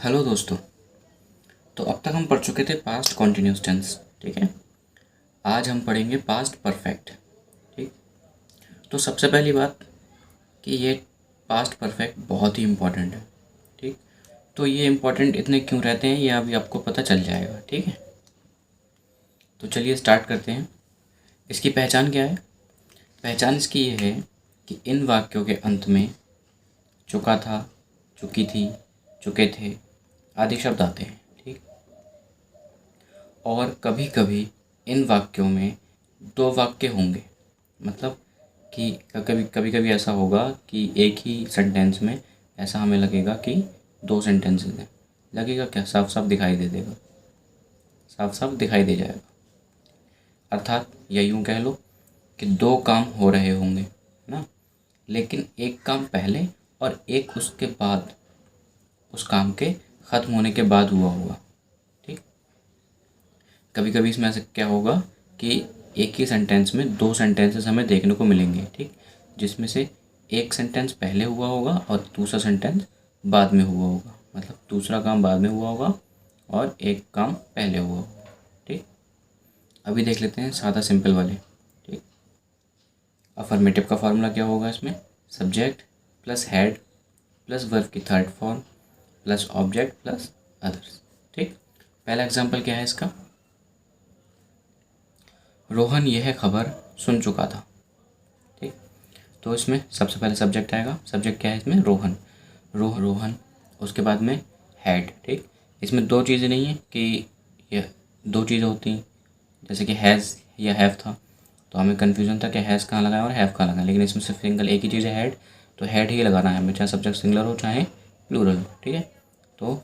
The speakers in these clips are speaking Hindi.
हेलो दोस्तों। तो अब तक हम पढ़ चुके थे पास्ट कॉन्टिन्यूस टेंस। ठीक है, आज हम पढ़ेंगे पास्ट परफेक्ट। ठीक, तो सबसे पहली बात कि ये पास्ट परफेक्ट बहुत ही इम्पोर्टेंट है। ठीक, तो ये इम्पोर्टेंट इतने क्यों रहते हैं ये अभी आपको पता चल जाएगा। ठीक है, तो चलिए स्टार्ट करते हैं। इसकी पहचान क्या है? पहचान इसकी ये है कि इन वाक्यों के अंत में चुका था, चुकी थी, चुके थे आदि शब्द आते हैं। ठीक, और कभी कभी इन वाक्यों में दो वाक्य होंगे। मतलब कि कभी कभी कभी ऐसा होगा कि एक ही सेंटेंस में ऐसा हमें लगेगा कि दो सेंटेंसेस हैं। लगेगा क्या? साफ साफ दिखाई दे देगा, साफ साफ दिखाई दे जाएगा। अर्थात या यूँ कह लो कि दो काम हो रहे होंगे ना, लेकिन एक काम पहले और एक उसके बाद, उस काम के ख़त्म होने के बाद हुआ होगा। ठीक, कभी कभी इसमें ऐसा क्या होगा कि एक ही सेंटेंस में दो सेंटेंसेस हमें देखने को मिलेंगे। ठीक, जिसमें से एक सेंटेंस पहले हुआ होगा और दूसरा सेंटेंस बाद में हुआ होगा। मतलब दूसरा काम बाद में हुआ होगा और एक काम पहले हुआ होगा। ठीक, अभी देख लेते हैं सादा सिंपल वाले। ठीक, अफर्मेटिव का फॉर्मूला क्या होगा? इसमें subject plus had plus verb की third form plus object plus others. ठीक, पहला एग्जाम्पल क्या है इसका? रोहन यह खबर सुन चुका था। ठीक, तो इसमें सबसे पहले सब्जेक्ट आएगा। सब्जेक्ट क्या है इसमें? रोहन। रोहन, उसके बाद में हैड। ठीक, इसमें दो चीज़ें नहीं है कि ये दो चीज़ें होती हैं, जैसे कि हैज़ या हैव था, तो हमें कन्फ्यूजन था कि हैज़ कहाँ लगाया और हैव कहाँ लगाया। लेकिन इसमें सिर्फ सिंगल एक ही चीज़ है, हैड, तो हैड ही लगाना है हमें, चाहे सब्जेक्ट सिंगुलर हो चाहे प्लूरल हो। ठीक है, तो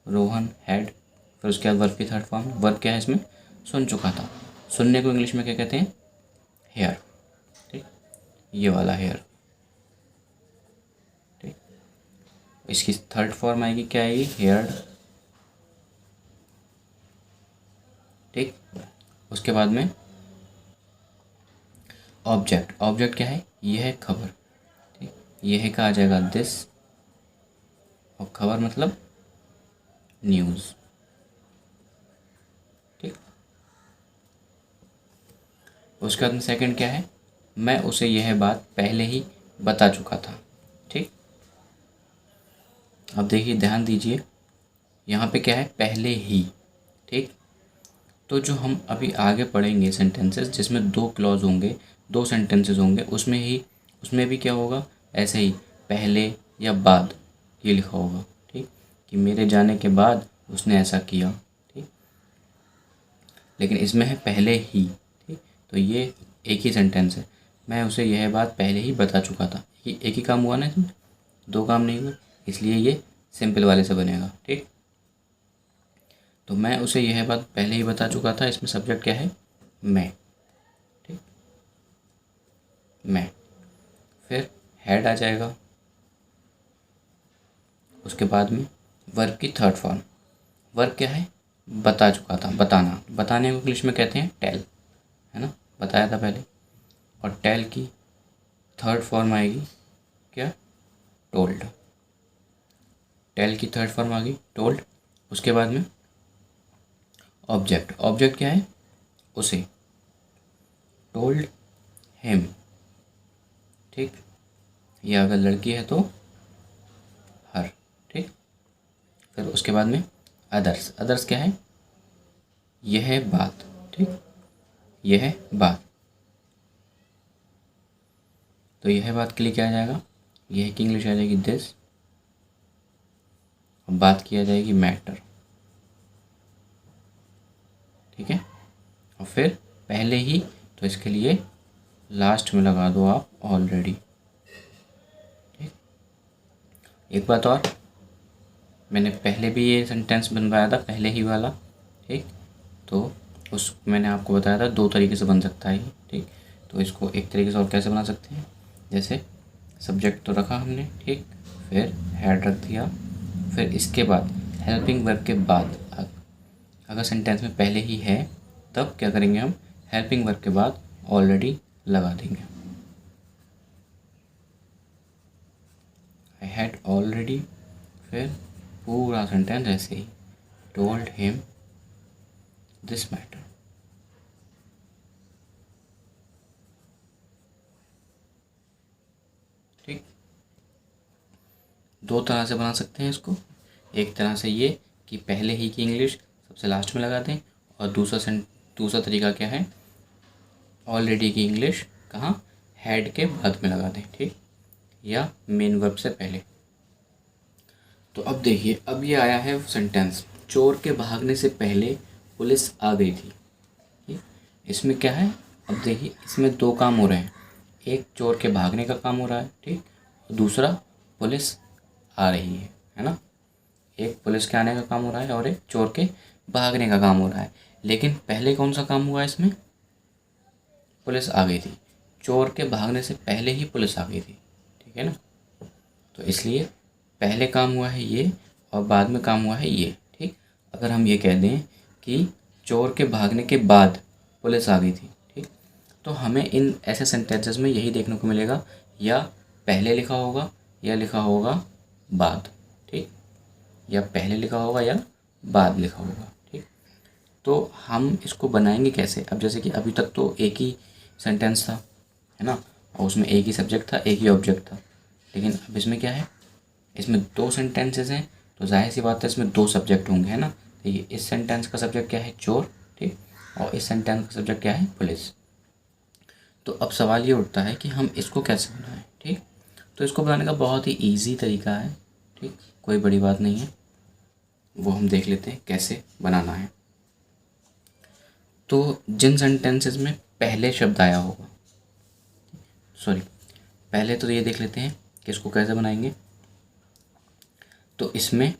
रोहन हैड, फिर उसके बाद वर्ब की थर्ड फॉर्म। वर्ब क्या है इसमें? सुन चुका था। सुनने को इंग्लिश में क्या कहते हैं? हेयर। ठीक, ये वाला हेयर। ठीक, इसकी थर्ड फॉर्म आएगी, क्या आएगी? हेयर। ठीक, उसके बाद में ऑब्जेक्ट। ऑब्जेक्ट क्या है? यह है खबर। ठीक, यह का आ जाएगा दिस, और खबर मतलब न्यूज़। ठीक, उसके बाद में सेकंड क्या है? मैं उसे यह बात पहले ही बता चुका था। ठीक, अब देखिए, ध्यान दीजिए, यहाँ पे क्या है? पहले ही। ठीक, तो जो हम अभी आगे पढ़ेंगे सेंटेंसेस जिसमें दो क्लॉज होंगे, दो सेंटेंसेस होंगे, उसमें भी क्या होगा? ऐसे ही पहले या बाद ये लिखा होगा। ठीक, कि मेरे जाने के बाद उसने ऐसा किया। ठीक, लेकिन इसमें है पहले ही। ठीक, तो ये एक ही सेंटेंस है। मैं उसे यह बात पहले ही बता चुका था। ये एक ही काम हुआ ना, इसमें दो काम नहीं हुए, इसलिए ये सिंपल वाले से बनेगा। ठीक, तो मैं उसे यह बात पहले ही बता चुका था, इसमें सब्जेक्ट क्या है? मैं। ठीक, मैं, फिर हेड आ जाएगा। उसके बाद में वर्ब की थर्ड फॉर्म। वर्ब क्या है? बता चुका था, बताना। बताने को इंग्लिश में कहते हैं टेल, है ना, बताया था पहले। और टेल की थर्ड फॉर्म आएगी क्या? टोल्ड। टेल की थर्ड फॉर्म आ गई टोल्ड। उसके बाद में ऑब्जेक्ट। ऑब्जेक्ट क्या है? उसे। Told him. ठीक, या अगर लड़की है तो हर। ठीक, फिर उसके बाद में अदर्स। अदर्स क्या है? यह बात। ठीक, यह बात, तो यह बात के लिए क्या आ जाएगा? यह की इंग्लिश आ जाएगी दिस, और बात की आ जाएगी मैटर। ठीक है, और फिर पहले ही, तो इसके लिए लास्ट में लगा दो आप ऑलरेडी। ठीक, एक बात और, मैंने पहले भी ये सेंटेंस बनवाया था, पहले ही वाला। ठीक, तो उस मैंने आपको बताया था दो तरीके से बन सकता है ये। ठीक, तो इसको एक तरीके से और कैसे बना सकते हैं? जैसे सब्जेक्ट तो रखा हमने, ठीक, फिर हेड रख दिया, फिर इसके बाद हेल्पिंग वर्ब के बाद अगर सेंटेंस में पहले ही है तब क्या करेंगे हम? हेल्पिंग वर्ब के बाद ऑलरेडी लगा देंगे। आई हैड ऑलरेडी, फिर पूरा सेंटेंस ऐसे ही, टोल्ड हिम दिस मैटर। ठीक, दो तरह से बना सकते हैं इसको। एक तरह से ये कि पहले ही की इंग्लिश सबसे लास्ट में लगा दें, और दूसरा तरीका क्या है, ऑलरेडी की इंग्लिश कहाँ, हैड के बाद में लगा दें। ठीक, या मेन वर्ब से पहले। तो अब देखिए, अब ये आया है सेंटेंस, चोर के भागने से पहले पुलिस आ गई थी। ठीक, इसमें क्या है, अब देखिए इसमें दो काम हो रहे हैं, एक चोर के भागने का काम हो रहा है, ठीक, और दूसरा पुलिस आ रही है ना। एक पुलिस के आने का काम हो रहा है और एक चोर के भागने का काम हो रहा है। लेकिन पहले कौन सा काम हुआ इसमें, पुलिस आ गई थी। चोर के भागने से पहले ही पुलिस आ गई थी, ठीक है ना। तो इसलिए पहले काम हुआ है ये और बाद में काम हुआ है ये। ठीक, अगर हम ये कह दें कि चोर के भागने के बाद पुलिस आ गई थी, ठीक, तो हमें इन ऐसे सेंटेंसेस में यही देखने को मिलेगा, या पहले लिखा होगा या लिखा होगा बाद। ठीक, या पहले लिखा होगा या बाद लिखा होगा। ठीक, तो हम इसको बनाएंगे कैसे, अब जैसे कि अभी तक तो एक ही सेंटेंस था, है ना, और उसमें एक ही सब्जेक्ट था, एक ही ऑब्जेक्ट था। लेकिन अब इसमें क्या है, इसमें दो सेंटेंसेस हैं, तो जाहिर सी बात है इसमें दो सब्जेक्ट होंगे, है ना। तो ये इस सेंटेंस का सब्जेक्ट क्या है, चोर, ठीक, और इस सेंटेंस का सब्जेक्ट क्या है, पुलिस। तो अब सवाल ये उठता है कि हम इसको कैसे बनाएं। ठीक, तो इसको बनाने का बहुत ही ईजी तरीका है, ठीक, कोई बड़ी बात नहीं है, वो हम देख लेते हैं कैसे बनाना है। तो जिन सेंटेंसेस में पहले शब्द आया होगा, सॉरी, पहले तो ये देख लेते हैं कि इसको कैसे बनाएंगे। तो इसमें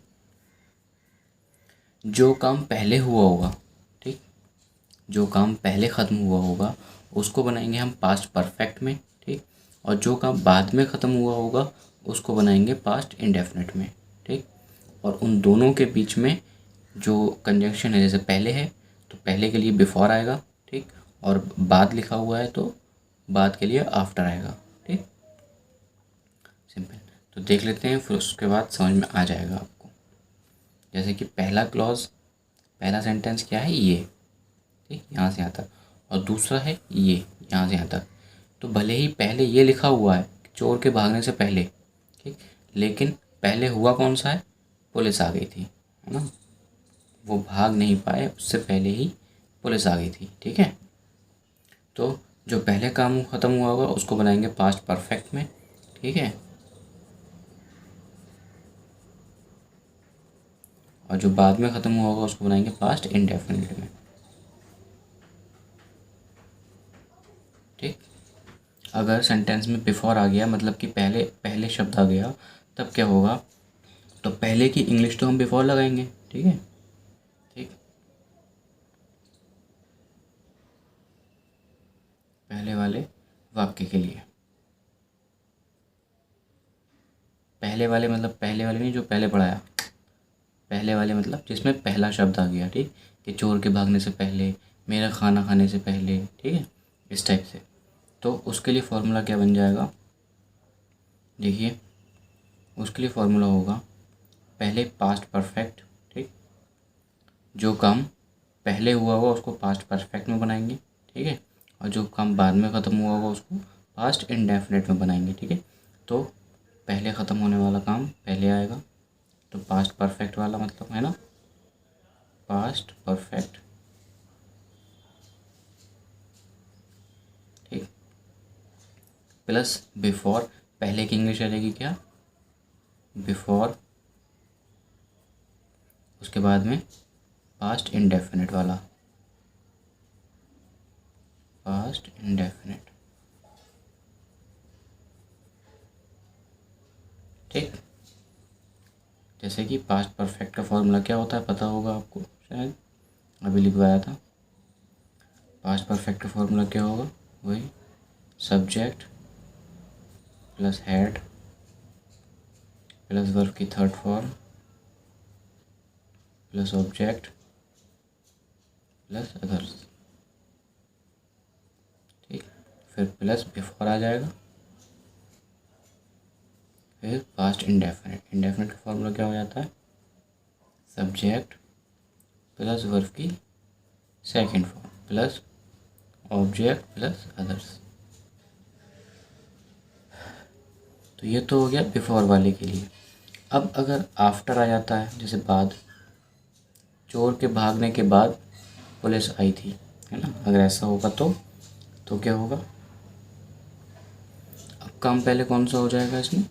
जो काम पहले हुआ होगा, ठीक, जो काम पहले ख़त्म हुआ होगा उसको बनाएंगे हम पास्ट परफेक्ट में, ठीक, और जो काम बाद में ख़त्म हुआ होगा उसको बनाएंगे पास्ट इंडेफिनिट में। ठीक, और उन दोनों के बीच में जो कंजंक्शन है, जैसे पहले है तो पहले के लिए बिफोर आएगा, ठीक, और बाद लिखा हुआ है तो बाद के लिए आफ्टर आएगा। ठीक, सिंपल। तो देख लेते हैं, फिर उसके बाद समझ में आ जाएगा आपको। जैसे कि पहला क्लॉज, पहला सेंटेंस क्या है, ये, ठीक, यहाँ से यहाँ तक, और दूसरा है ये, यहाँ से यहाँ तक। तो भले ही पहले ये लिखा हुआ है चोर के भागने से पहले, ठीक, लेकिन पहले हुआ कौन सा है, पुलिस आ गई थी, है ना, वो भाग नहीं पाए, उससे पहले ही पुलिस आ गई थी। ठीक है, तो जो पहले काम ख़त्म हुआ होगा उसको बनाएंगे पास्ट परफेक्ट में, ठीक है, और जो बाद में ख़त्म हुआ होगा उसको बनाएंगे पास्ट इंडेफिनिट में। ठीक, अगर सेंटेंस में बिफोर आ गया, मतलब कि पहले पहले शब्द आ गया, तब क्या होगा, तो पहले की इंग्लिश तो हम बिफोर लगाएंगे, ठीक है, ठीक, पहले वाले वाक्य के लिए, पहले वाले मतलब पहले वाले नहीं जो पहले पढ़ाया, पहले वाले मतलब जिसमें पहला शब्द आ गया, ठीक, कि चोर के भागने से पहले, मेरा खाना खाने से पहले, ठीक है, इस टाइप से। तो उसके लिए फॉर्मूला क्या बन जाएगा, देखिए, उसके लिए फॉर्मूला होगा, पहले पास्ट परफेक्ट, ठीक, जो काम पहले हुआ होगा उसको पास्ट परफेक्ट में बनाएंगे, ठीक है, और जो काम बाद में ख़त्म हुआ होगा उसको पास्ट इंडेफिनिट में बनाएंगे। ठीक है, तो पहले ख़त्म होने वाला काम पहले आएगा, तो पास्ट परफेक्ट वाला मतलब, है ना, पास्ट परफेक्ट, ठीक, प्लस बिफोर, पहले की इंग्लिश रहेगी क्या, बिफोर, उसके बाद में पास्ट इंडेफिनिट वाला, पास्ट इंडेफिनिट। ठीक, जैसे कि पास्ट परफेक्ट का फॉर्मूला क्या होता है पता होगा आपको, शायद अभी लिखवाया था। पास्ट परफेक्ट का फॉर्मूला क्या होगा, वही subject plus had plus verb की third form plus object plus others. ठीक, फिर प्लस बिफोर आ जाएगा, फिर पास्ट इंडेफिनिट। इंडेफिनिट का फॉर्मूला क्या हो जाता है, सब्जेक्ट प्लस वर्ब की second form plus object plus others. तो ये तो हो गया बिफोर वाले के लिए। अब अगर आफ्टर आ जाता है, जैसे बाद, चोर के भागने के बाद पुलिस आई थी, है ना, अगर ऐसा होगा तो क्या होगा? अब काम पहले कौन सा हो जाएगा इसमें?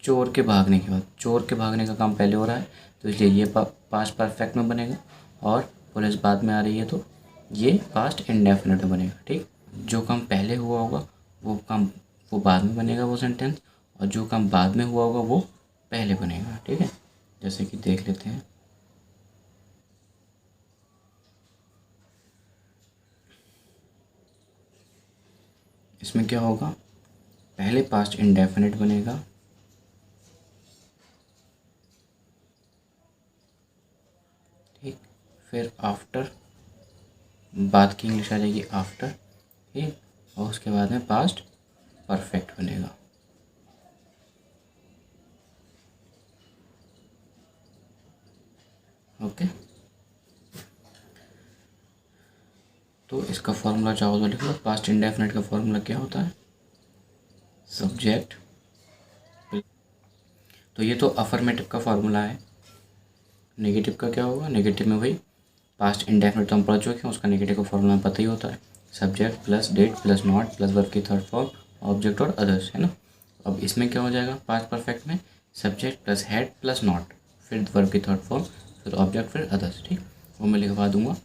चोर के भागने के बाद। चोर के भागने का काम पहले हो रहा है तो इसलिए ये पास्ट परफेक्ट में बनेगा, और पुलिस बाद में आ रही है तो ये पास्ट इंडेफिनिट में बनेगा। ठीक, जो काम पहले हुआ होगा वो बाद में बनेगा वो सेंटेंस, और जो काम बाद में हुआ होगा वो पहले बनेगा। ठीक है, जैसे कि देख लेते हैं। इसमें क्या होगा? पहले पास्ट इंडेफिनिट बनेगा, ठीक, फिर आफ्टर, बाद की इंग्लिश आ जाएगी आफ्टर, ठीक, और उसके बाद में पास्ट परफेक्ट बनेगा। ओके, तो इसका फॉर्मूला चाहो तो लिख लो। पास्ट इंडेफिनिट का फॉर्मूला क्या होता है? सब्जेक्ट, तो ये तो अफर्मेटिव का फॉर्मूला है। नेगेटिव का क्या होगा? नेगेटिव में वही पास्ट इंडेफिनिट तो हम पढ़ चुके हैं, उसका नेगेटिव का फॉर्मूला पता ही होता है, subject plus date plus not plus verb की थर्ड फॉर्म ऑब्जेक्ट और अदर्स, है ना। अब इसमें क्या हो जाएगा? पास्ट परफेक्ट में subject plus had plus not, फिर वर्ब की थर्ड फॉर्म, फिर ऑब्जेक्ट, फिर अदर्स। ठीक, वो मैं लिखवा दूंगा।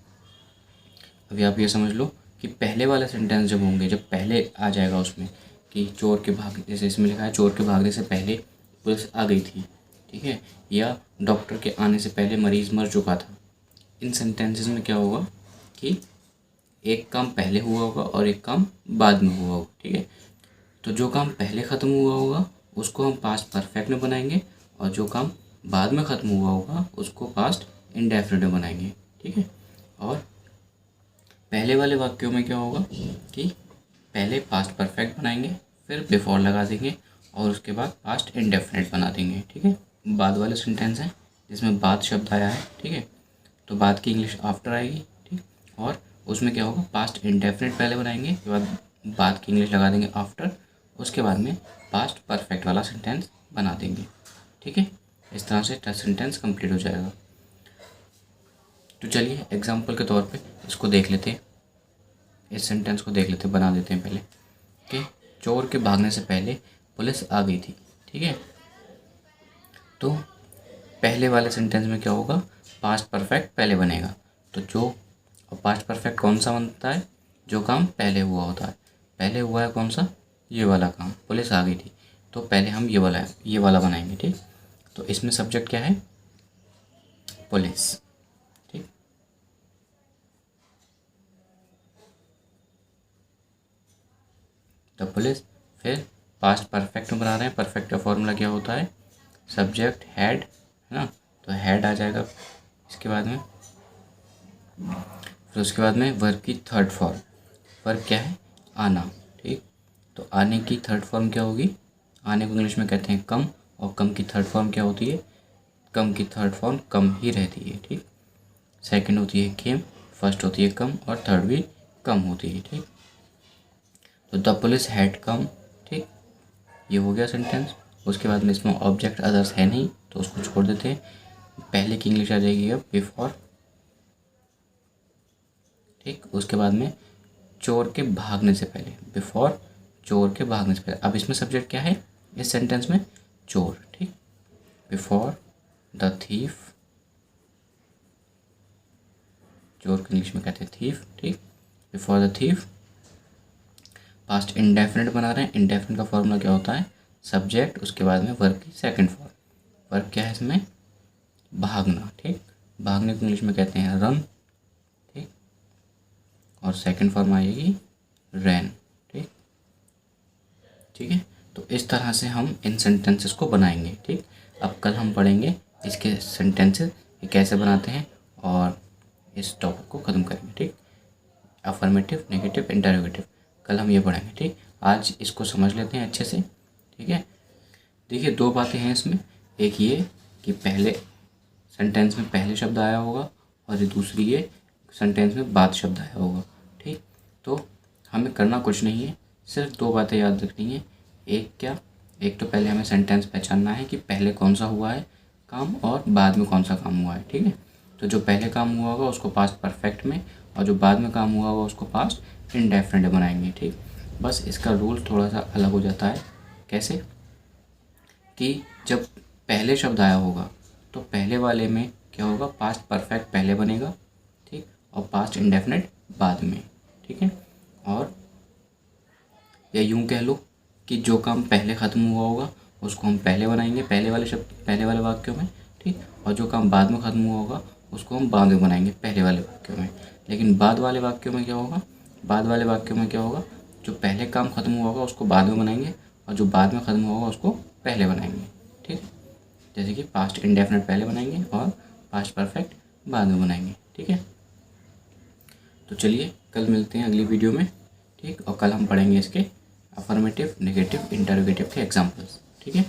अभी आप ये समझ लो कि पहले वाले सेंटेंस जब होंगे, जब पहले आ जाएगा उसमें कि चोर के भाग, जैसे इसमें लिखा है चोर के भागने से पहले पुलिस आ गई थी, ठीक है, या डॉक्टर के आने से पहले मरीज़ मर चुका था। इन सेंटेंसेस में क्या होगा कि एक काम पहले हुआ होगा और एक काम बाद में हुआ होगा। ठीक है, तो जो काम पहले ख़त्म हुआ होगा उसको हम पास्ट परफेक्ट में बनाएंगे, और जो काम बाद में ख़त्म हुआ होगा उसको पास्ट इंडेफिनिट में बनाएंगे। ठीक है, और पहले वाले वाक्यों में क्या होगा कि पहले पास्ट परफेक्ट बनाएंगे, फिर बिफोर लगा देंगे, और उसके बाद पास्ट इंडेफिनिट बना देंगे। ठीक है, बाद वाले सेंटेंस हैं जिसमें बाद शब्द आया है, ठीक है, तो बाद की इंग्लिश आफ्टर आएगी। ठीक, और उसमें क्या होगा? पास्ट इंडेफिनिट पहले बनाएंगे, उसके बाद की इंग्लिश लगा देंगे आफ्टर, उसके बाद में पास्ट परफेक्ट वाला सेंटेंस बना देंगे। ठीक है, इस तरह से सेंटेंस कंप्लीट हो जाएगा। तो चलिए एग्जाम्पल के तौर पे इसको देख लेते हैं, इस सेंटेंस को देख लेते हैं, बना देते हैं पहले कि चोर के भागने से पहले पुलिस आ गई थी। ठीक है, तो पहले वाले सेंटेंस में क्या होगा? पास्ट परफेक्ट पहले बनेगा, तो जो, और पास्ट परफेक्ट कौन सा बनता है? जो काम पहले हुआ होता है। पहले हुआ है कौन सा? ये वाला काम, पुलिस आ गई थी, तो पहले हम ये वाला बनाएंगे। ठीक, तो इसमें सब्जेक्ट क्या है? पुलिस। ठीक, तो पुलिस, फिर पास्ट परफेक्ट में बना रहे हैं। परफेक्ट का फॉर्मूला क्या होता है? सब्जेक्ट हैड, है ना, तो हैड आ जाएगा इसके बाद में, फिर उसके बाद में वर्ब की थर्ड फॉर्म। वर्ब क्या है? आना। ठीक, तो आने की थर्ड फॉर्म क्या होगी? आने को इंग्लिश में कहते हैं कम, और कम की थर्ड फॉर्म क्या होती है? कम की थर्ड फॉर्म कम ही रहती है। ठीक, सेकंड होती है केम, फर्स्ट होती है कम, और थर्ड भी कम होती है। ठीक, तो द पुलिस हैड कम। ठीक, ये हो गया सेंटेंस। उसके बाद में इसमें ऑब्जेक्ट अदर्स है नहीं तो उसको छोड़ देते हैं। पहले की इंग्लिश आ जाएगी अब बिफोर। ठीक, उसके बाद में चोर के भागने से पहले, बिफोर चोर के भागने से पहले। अब इसमें सब्जेक्ट क्या है इस सेंटेंस में? चोर। ठीक, बिफोर द थीफ, चोर को इंग्लिश में कहते हैं थीफ। ठीक, before the thief, past indefinite बना रहे हैं। इंडेफिनिट का फॉर्मूला क्या होता है? सब्जेक्ट, उसके बाद में वर्ब की सेकंड फॉर्म। वर्ब क्या है इसमें? भागना। ठीक, भागने को इंग्लिश में कहते हैं रन। ठीक, और सेकंड फॉर्म आएगी रैन। ठीक, ठीक है, तो इस तरह से हम इन सेंटेंसेस को बनाएंगे। ठीक, अब कल हम पढ़ेंगे इसके सेंटेंसेस ये कैसे बनाते हैं, और इस टॉपिक को ख़त्म करेंगे। ठीक, अफर्मेटिव, नेगेटिव, इंटरोगेटिव, कल हम ये पढ़ेंगे। ठीक, आज इसको समझ लेते हैं अच्छे से। ठीक है, देखिए दो बातें हैं इसमें। एक ये कि पहले सेंटेंस में पहले शब्द आया होगा और दूसरी ये सेंटेंस में बाद शब्द आया होगा। ठीक, तो हमें करना कुछ नहीं है, सिर्फ दो बातें याद रखनी है। एक तो पहले हमें सेंटेंस पहचानना है कि पहले कौन सा हुआ है काम और बाद में कौन सा काम हुआ है। ठीक है, तो जो पहले काम हुआ होगा उसको पास्ट परफेक्ट में और जो बाद में काम हुआ होगा उसको पास्ट इंडेफिनिट बनाएंगे। ठीक, बस इसका रूल थोड़ा सा अलग हो जाता है। कैसे कि जब पहले शब्द आया होगा तो पहले वाले में क्या होगा, पास्ट परफेक्ट पहले बनेगा, ठीक, और पास्ट इंडेफिनिट बाद में। ठीक है, और या यूँ कह लो कि जो काम पहले ख़त्म हुआ होगा उसको हम पहले बनाएंगे पहले वाले वाक्यों में। ठीक, और जो काम बाद में ख़त्म हुआ होगा उसको हम बाद में बनाएंगे पहले वाले वाक्यों में। लेकिन बाद वाले वाक्यों में क्या होगा, जो पहले काम ख़त्म हुआ होगा उसको बाद में बनाएंगे और जो बाद में ख़त्म हुआ होगा उसको पहले बनाएंगे। ठीक, जैसे कि पास्ट इंडेफिनिट पहले बनाएंगे और पास्ट परफेक्ट बाद में बनाएंगे। ठीक है, तो चलिए कल मिलते हैं अगली वीडियो में। ठीक, और कल हम पढ़ेंगे इसके अफर्मेटिव, नेगेटिव, इंटरोगेटिव के एग्जाम्पल्स। ठीक है।